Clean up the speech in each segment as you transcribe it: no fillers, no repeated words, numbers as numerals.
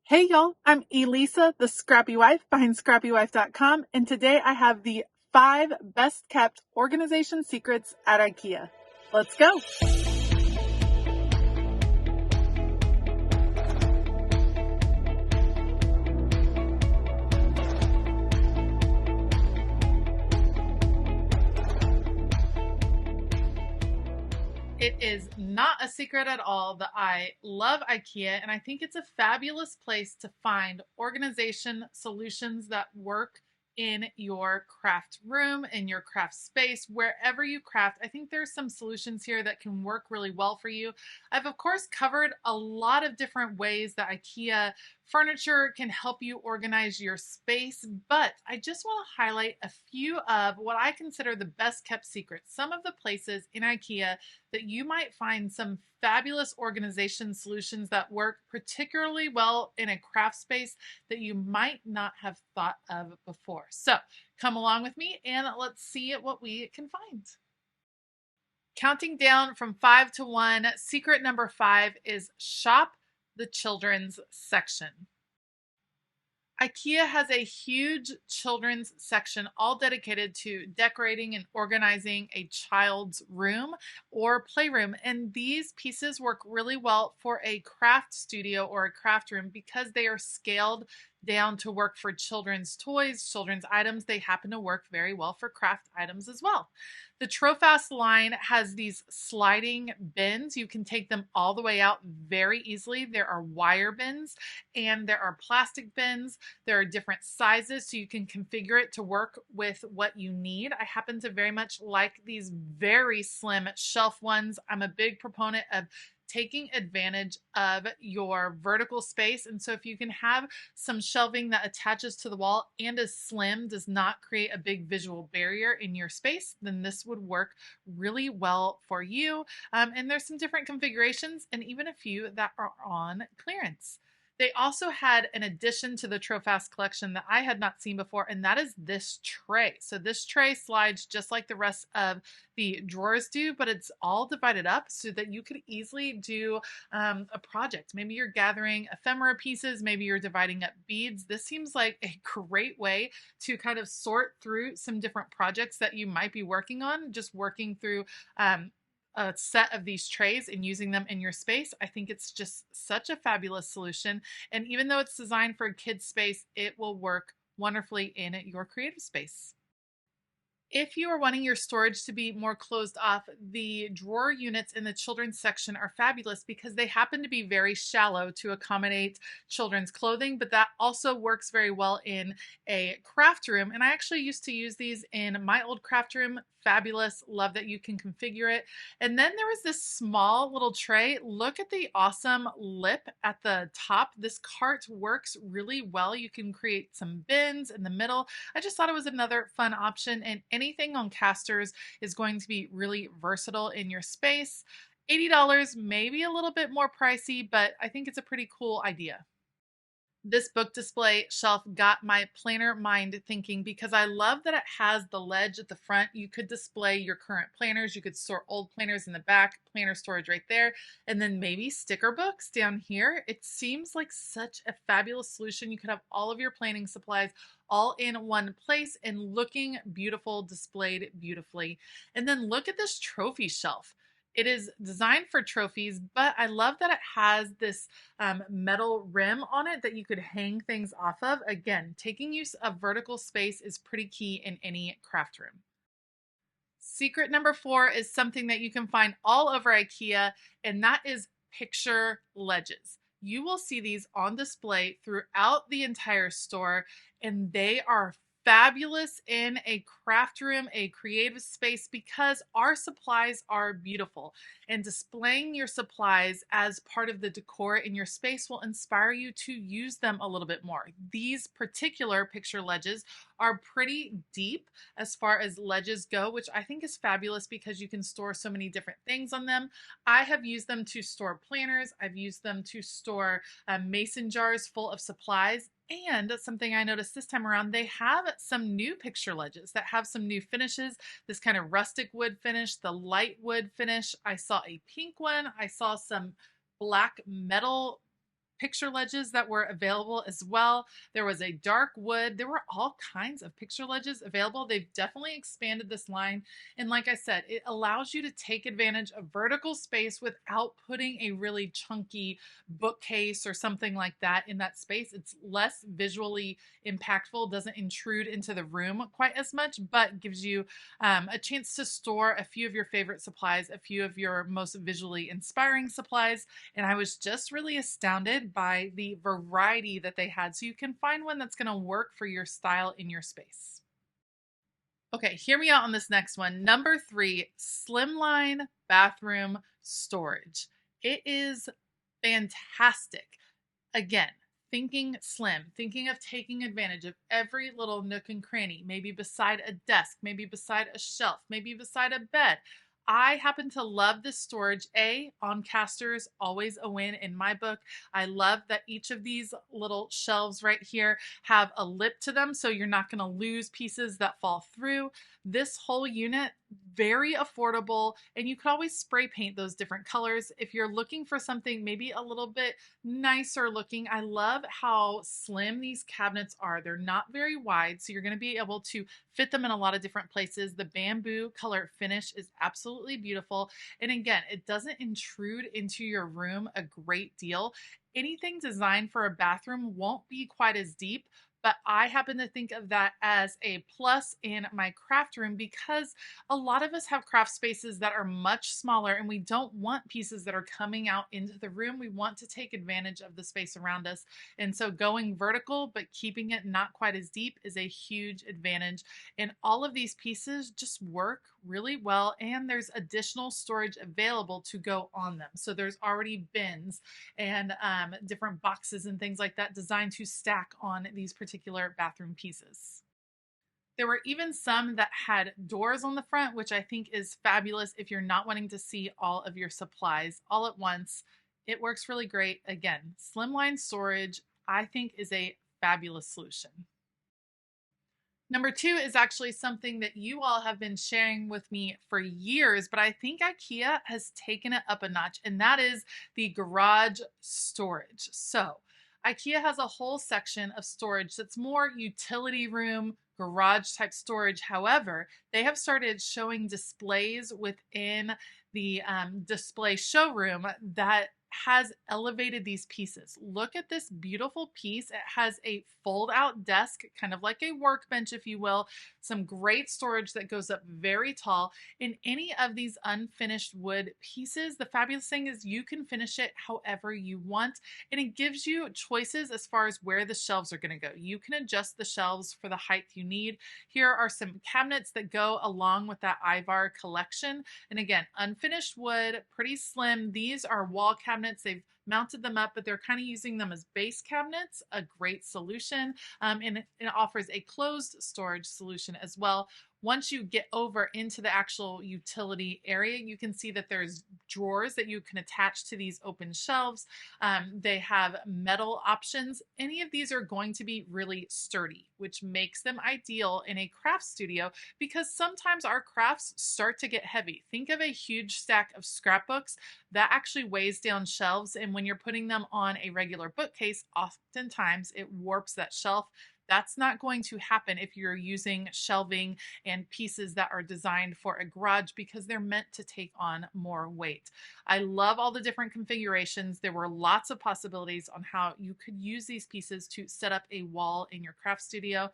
Hey y'all, I'm Elisa, the Scrappy Wife behind ScrappyWife.com, and today I have the 5 best kept organization secrets at IKEA. Let's go! It is not a secret at all that I love IKEA, and I think it's a fabulous place to find organization solutions that work in your craft room, in your craft space, wherever you craft. I think there's some solutions here that can work really well for you. I've, of course, covered a lot of different ways that IKEA furniture can help you organize your space, but I just want to highlight a few of what I consider the best kept secrets. Some of the places in IKEA that you might find some fabulous organization solutions that work particularly well in a craft space that you might not have thought of before. So come along with me and let's see what we can find. Counting down from 5 to 1, secret number 5 is shop the children's section. IKEA has a huge children's section all dedicated to decorating and organizing a child's room or playroom. And these pieces work really well for a craft studio or a craft room because they are scaled down to work for children's toys, children's items. They happen to work very well for craft items as well. The Trofast line has these sliding bins. You can take them all the way out very easily. There are wire bins and there are plastic bins. There are different sizes, so you can configure it to work with what you need. I happen to very much like these very slim shelf ones. I'm a big proponent of taking advantage of your vertical space. And so if you can have some shelving that attaches to the wall and is slim, does not create a big visual barrier in your space, then this would work really well for you. And there's some different configurations and even a few that are on clearance. They also had an addition to the Trofast collection that I had not seen before, and that is this tray. So this tray slides just like the rest of the drawers do, but it's all divided up so that you could easily do a project. Maybe you're gathering ephemera pieces, maybe you're dividing up beads. This seems like a great way to kind of sort through some different projects that you might be working on, just working through a set of these trays and using them in your space. I think it's just such a fabulous solution. And even though it's designed for a kid's space, it will work wonderfully in your creative space. If you are wanting your storage to be more closed off, the drawer units in the children's section are fabulous because they happen to be very shallow to accommodate children's clothing, but that also works very well in a craft room. And I actually used to use these in my old craft room. Fabulous. Love that you can configure it. And then there was this small little tray. Look at the awesome lip at the top. This cart works really well. You can create some bins in the middle. I just thought it was another fun option, and anything on casters is going to be really versatile in your space. $80, maybe a little bit more pricey, but I think it's a pretty cool idea. This book display shelf got my planner mind thinking because I love that it has the ledge at the front. You could display your current planners. You could store old planners in the back, planner storage right there, and then maybe sticker books down here. It seems like such a fabulous solution. You could have all of your planning supplies all in one place and looking beautiful, displayed beautifully. And then look at this trophy shelf. It is designed for trophies, but I love that it has this metal rim on it that you could hang things off of. Again, taking use of vertical space is pretty key in any craft room. Secret number 4 is something that you can find all over IKEA, and that is picture ledges. You will see these on display throughout the entire store, and they are fabulous in a craft room, a creative space, because our supplies are beautiful. And displaying your supplies as part of the decor in your space will inspire you to use them a little bit more. These particular picture ledges are pretty deep as far as ledges go, which I think is fabulous because you can store so many different things on them. I have used them to store planners. I've used them to store mason jars full of supplies. And something I noticed this time around, they have some new picture ledges that have some new finishes. This kind of rustic wood finish, the light wood finish. I saw a pink one. I saw some black metal picture ledges that were available as well. There was a dark wood. There were all kinds of picture ledges available. They've definitely expanded this line. And like I said, it allows you to take advantage of vertical space without putting a really chunky bookcase or something like that in that space. It's less visually impactful, doesn't intrude into the room quite as much, but gives you a chance to store a few of your favorite supplies, a few of your most visually inspiring supplies. And I was just really astounded by the variety that they had. So you can find one that's going to work for your style in your space. Okay, hear me out on this next one. Number 3, Slimline Bathroom Storage. It is fantastic. Again, thinking slim, thinking of taking advantage of every little nook and cranny, maybe beside a desk, maybe beside a shelf, maybe beside a bed. I happen to love this storage. On casters, always a win in my book. I love that each of these little shelves right here have a lip to them, so you're not going to lose pieces that fall through. This whole unit, very affordable, and you could always spray paint those different colors. If you're looking for something maybe a little bit nicer looking, I love how slim these cabinets are. They're not very wide, so you're going to be able to fit them in a lot of different places. The bamboo color finish is absolutely beautiful. And again, it doesn't intrude into your room a great deal. Anything designed for a bathroom won't be quite as deep, but I happen to think of that as a plus in my craft room because a lot of us have craft spaces that are much smaller and we don't want pieces that are coming out into the room. We want to take advantage of the space around us. And so going vertical but keeping it not quite as deep is a huge advantage. And all of these pieces just work really well, and there's additional storage available to go on them. So there's already bins and different boxes and things like that designed to stack on these particular bathroom pieces. There were even some that had doors on the front, which I think is fabulous if you're not wanting to see all of your supplies all at once. It works really great. Again, Slimline Storage, I think, is a fabulous solution. Number 2 is actually something that you all have been sharing with me for years, but I think IKEA has taken it up a notch, and that is the garage storage. So IKEA has a whole section of storage that's more utility room, garage type storage. However, they have started showing displays within the display showroom that has elevated these pieces. Look at this beautiful piece. It has a fold out desk, kind of like a workbench, if you will, some great storage that goes up very tall. In any of these unfinished wood pieces, the fabulous thing is you can finish it however you want, and it gives you choices as far as where the shelves are going to go. You can adjust the shelves for the height you need. Here are some cabinets that go along with that Ivar collection. And again, unfinished wood, pretty slim. These are wall cabinets. They've mounted them up, but they're kind of using them as base cabinets, a great solution. And it offers a closed storage solution as well. Once you get over into the actual utility area, you can see that there's drawers that you can attach to these open shelves. They have metal options. Any of these are going to be really sturdy, which makes them ideal in a craft studio because sometimes our crafts start to get heavy. Think of a huge stack of scrapbooks that actually weighs down shelves, and when you're putting them on a regular bookcase, oftentimes it warps that shelf. That's not going to happen if you're using shelving and pieces that are designed for a garage because they're meant to take on more weight. I love all the different configurations. There were lots of possibilities on how you could use these pieces to set up a wall in your craft studio.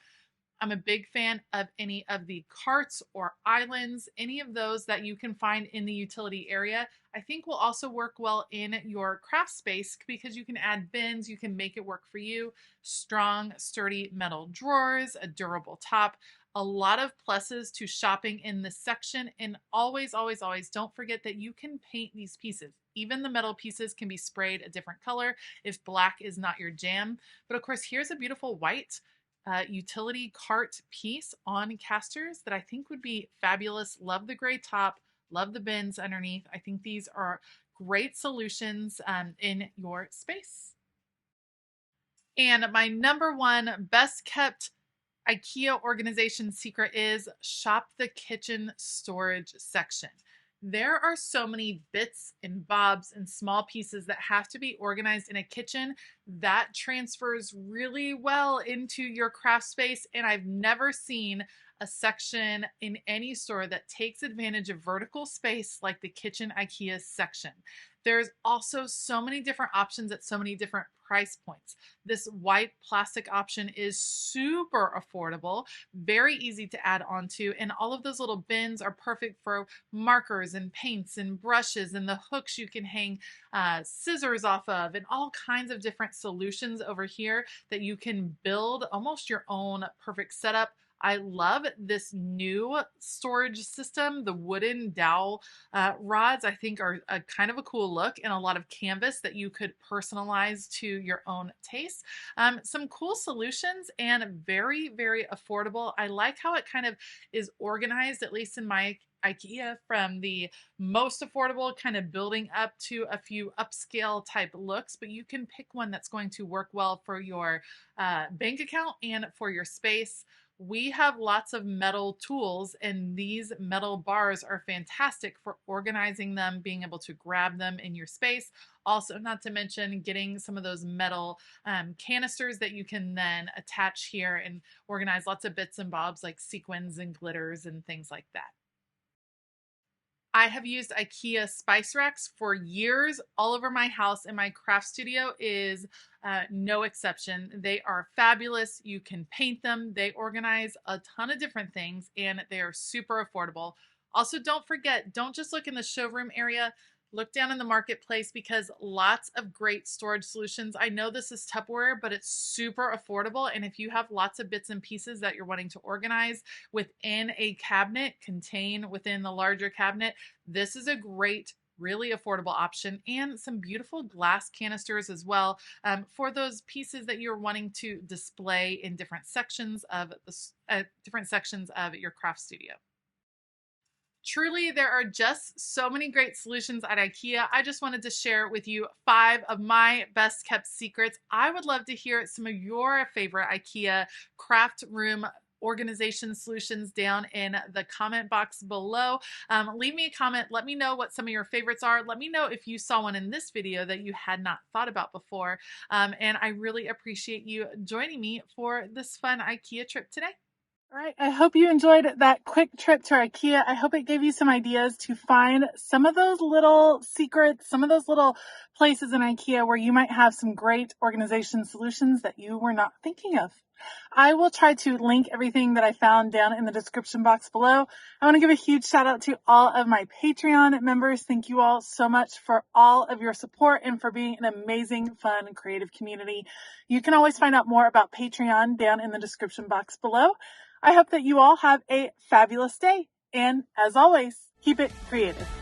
I'm a big fan of any of the carts or islands, any of those that you can find in the utility area. I think will also work well in your craft space because you can add bins, you can make it work for you. Strong, sturdy metal drawers, a durable top, a lot of pluses to shopping in this section. And always, always, always don't forget that you can paint these pieces. Even the metal pieces can be sprayed a different color if black is not your jam. But of course, here's a beautiful white utility cart piece on casters that I think would be fabulous. Love the gray top, love the bins underneath. I think these are great solutions in your space. And my number 1 best kept IKEA organization secret is shop the kitchen storage section. There are so many bits and bobs and small pieces that have to be organized in a kitchen that transfers really well into your craft space. And I've never seen a section in any store that takes advantage of vertical space like the kitchen IKEA section. There's also so many different options at so many different price points. This white plastic option is super affordable, very easy to add onto, and all of those little bins are perfect for markers and paints and brushes and the hooks you can hang scissors off of, and all kinds of different solutions over here that you can build almost your own perfect setup. I love this new storage system. The wooden dowel rods, I think, are a kind of a cool look, and a lot of canvas that you could personalize to your own taste. Some cool solutions and very, very affordable. I like how it kind of is organized, at least in my IKEA, from the most affordable kind of building up to a few upscale type looks, but you can pick one that's going to work well for your bank account and for your space. We have lots of metal tools, and these metal bars are fantastic for organizing them, being able to grab them in your space. Also, not to mention getting some of those metal canisters that you can then attach here and organize lots of bits and bobs like sequins and glitters and things like that. I have used IKEA spice racks for years all over my house, and my craft studio is no exception. They are fabulous. You can paint them. They organize a ton of different things, and they are super affordable. Also, don't forget, don't just look in the showroom area. Look down in the marketplace, because lots of great storage solutions. I know this is Tupperware, but it's super affordable. And if you have lots of bits and pieces that you're wanting to organize within a cabinet, contain within the larger cabinet, this is a great, really affordable option. And some beautiful glass canisters as well, for those pieces that you're wanting to display in different sections of your craft studio. Truly, there are just so many great solutions at IKEA. I just wanted to share with you 5 of my best kept secrets. I would love to hear some of your favorite IKEA craft room organization solutions down in the comment box below. Leave me a comment. Let me know what some of your favorites are. Let me know if you saw one in this video that you had not thought about before. And I really appreciate you joining me for this fun IKEA trip today. All right, I hope you enjoyed that quick trip to IKEA. I hope it gave you some ideas to find some of those little secrets, some of those little places in IKEA where you might have some great organization solutions that you were not thinking of. I will try to link everything that I found down in the description box below. I want to give a huge shout out to all of my Patreon members. Thank you all so much for all of your support and for being an amazing, fun, creative community. You can always find out more about Patreon down in the description box below. I hope that you all have a fabulous day. And as always, keep it creative.